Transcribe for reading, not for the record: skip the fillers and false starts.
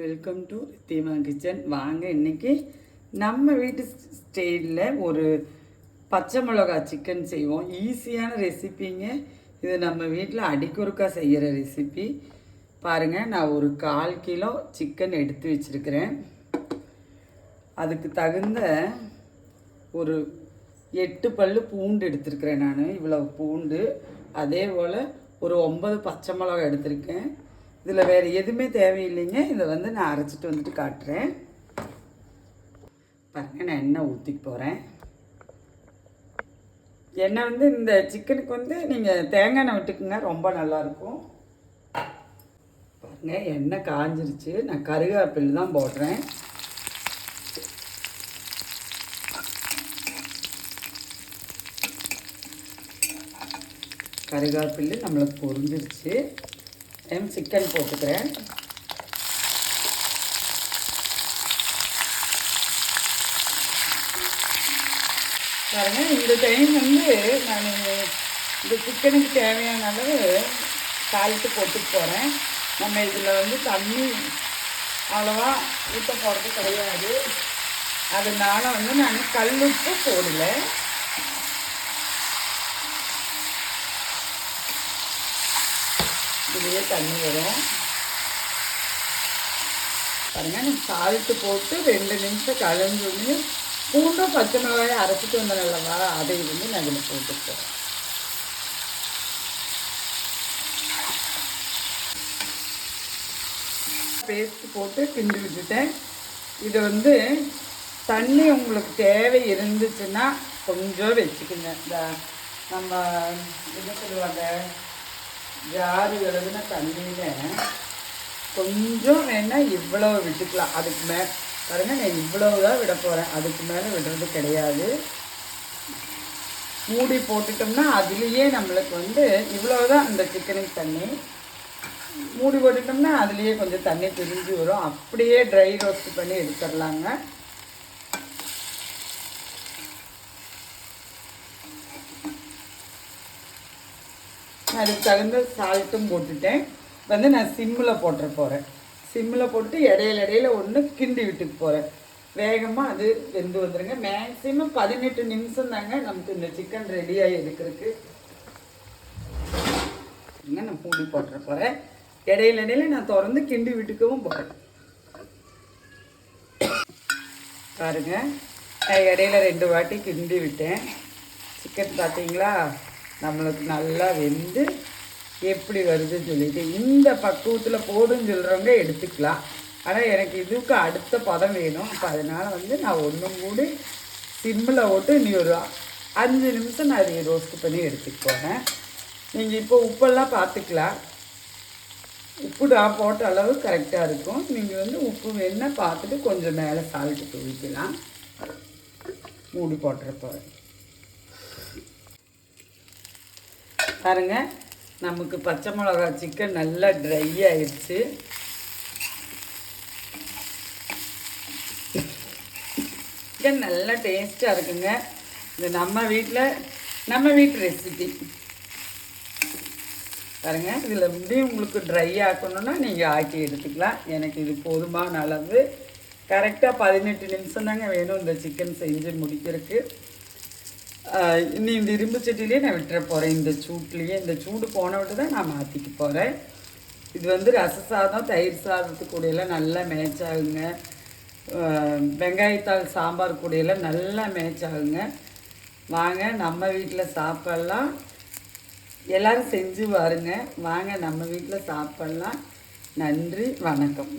Welcome to Ridhima kitchen. வாங்க இன்றைக்கி நம்ம வீட்டு ஸ்டைலில் ஒரு பச்சை மிளகா சிக்கன் செய்வோம். ஈஸியான ரெசிப்பிங்க இது. நம்ம வீட்டில் அடிக்கொருக்கா செய்கிற ரெசிபி. பாருங்கள், நான் ஒரு 1/4 கிலோ சிக்கன் எடுத்து வச்சுருக்கிறேன். அதுக்கு தகுந்த ஒரு 8 பல் பூண்டு எடுத்துருக்கிறேன். நான் இவ்வளோ பூண்டு, அதே போல் ஒரு 9 பச்சை மிளகா எடுத்திருக்கேன். இதில் வேறு எதுவுமே தேவையில்லைங்க. இதை நான் அரைச்சிட்டு வந்துட்டு காட்டுறேன். பாருங்கள், நான் எண்ணெய் ஊற்றிக்க போகிறேன். எண்ணெய் இந்த சிக்கனுக்கு நீங்கள் தேங்காய் எண்ணெய் விட்டுக்குங்க, ரொம்ப நல்லாயிருக்கும். பாருங்கள், எண்ணெய் காஞ்சிருச்சு. நான் கருவேப்பிலை தான் போடுறேன். கருவேப்பிலை நம்மளுக்கு பொரிஞ்சிருச்சு. சிக்கன் போட்டுக்கிறேன். பாருங்க, இந்த டைம் நான் இந்த சிக்கனுக்கு தேவையான அளவு சால்ட்டு போட்டுட்டு போகிறேன். நம்ம இதில் தண்ணி அவ்வளோவா ஊற்ற போகிறது கிடையாது. அதனால நான் கல்லுப்பு போடலை. இதுலேயே தண்ணி வரும். பாருங்கள், நான் சால்ட்டு போட்டு 2 நிமிஷம் கலந்து பூண்டும் பச்சை மிளகாயை அரைச்சிட்டு வந்தேன் அல்லவா, அதை நான் இதில் போட்டுக்கிறேன். பேஸ்ட்டு போட்டு கிண்டி விட்டுட்டேன். இது தண்ணி உங்களுக்கு தேவை இருந்துச்சுன்னா கொஞ்சம் வச்சுக்கோங்க. இந்த நம்ம என்ன சொல்லுவாங்க, ஜாரு எழுதுன தண்ணியில் கொஞ்சம் வேணால் இவ்வளோ விட்டுக்கலாம். அதுக்கு மேலே பாருங்கள், நான் இவ்வளவு தான் விட போகிறேன். அதுக்கு மேலே விடுறது கிடையாது. மூடி போட்டுட்டோம்னா அதுலேயே நம்மளுக்கு இவ்வளோ தான் இந்த சிக்கனுக்கு தண்ணி. மூடி போட்டுட்டோம்னா அதுலேயே கொஞ்சம் தண்ணி பிரிஞ்சு வரும். அப்படியே ட்ரை ரோஸ்ட் பண்ணி எடுத்துடலாங்க. அதுக்கு தகுந்த சால்ட்டும் போட்டுட்டேன். நான் சிம்மில் போட்டுற போகிறேன். சிம்மில் போட்டு இடையில ஒன்று கிண்டி விட்டுக்கு போகிறேன். வேகமாக அது வெந்து வந்துடுங்க. மேக்ஸிமம் 18 நிமிஷம் தாங்க நமக்கு இந்த சிக்கன் ரெடியாகி எடுக்கிறதுக்கு. நான் மூடி போட்டுற போகிறேன். இடையில நான் திறந்து கிண்டி விட்டுக்கவும் போகிறேன். பாருங்க, நான் இடையில 2 வாட்டி கிண்டி விட்டேன். சிக்கன் பார்த்தீங்களா, நம்மளுக்கு நல்லா வெந்து எப்படி வருதுன்னு சொல்லிட்டு இந்த பக்குவத்தில் போடுன்னு சொல்கிறவங்க எடுத்துக்கலாம். ஆனால் எனக்கு இதுக்கு அடுத்த பதம் வேணும். அப்போ அதனால் நான் ஒன்றும் கூடி சிம்மில் போட்டு நீ ஒரு 5 நிமிஷம் நான் அதை ரோஸ்ட் பண்ணி எடுத்துட்டு போகிறேன். நீங்கள் இப்போ உப்பெல்லாம் பார்த்துக்கலாம். உப்பு நான் போட்ட அளவு கரெக்டாக இருக்கும். நீங்கள் உப்பு வேணால் பார்த்துட்டு கொஞ்சம் மேலே சால்ட்டு தூவிக்கலாம். மூடி போட்டுற போகிறேன். பாருங்க, நமக்கு பச்சை மிளகா சிக்கன் நல்லா ட்ரை ஆயிடுச்சு. சிக்கன் நல்லா டேஸ்ட்டாக இருக்குங்க. இது நம்ம வீட்டு ரெசிபி. பாருங்கள், இதில் உங்களுக்கு ட்ரை ஆக்கணுன்னா நீங்கள் ஆக்கி எடுத்துக்கலாம். எனக்கு இது போதுமான அளவு. கரெக்டாக 18 நிமிஷம் தாங்க வேணும் இந்த சிக்கன் செஞ்சு முடிக்கிறதுக்கு. இன்னும் இந்த இரும்பு சட்டிலேயே நான் விட்டுற போகிறேன். இந்த சூட்லேயே, இந்த சூடு போன விட்டு தான் நான் மாற்றிக்க போகிறேன். இது ரச சாதம், தயிர் சாதத்துக்கு கூடையெல்லாம் நல்லா மேட்ச் ஆகுங்க. வெங்காயத்தாள் சாம்பார் கூடையெல்லாம் நல்லா மேட்ச் ஆகுங்க. வாங்க, நம்ம வீட்டில் சாப்பிட்லாம். எல்லோரும் செஞ்சு பாருங்க. வாங்க, நம்ம வீட்டில் சாப்பிட்லாம். நன்றி, வணக்கம்.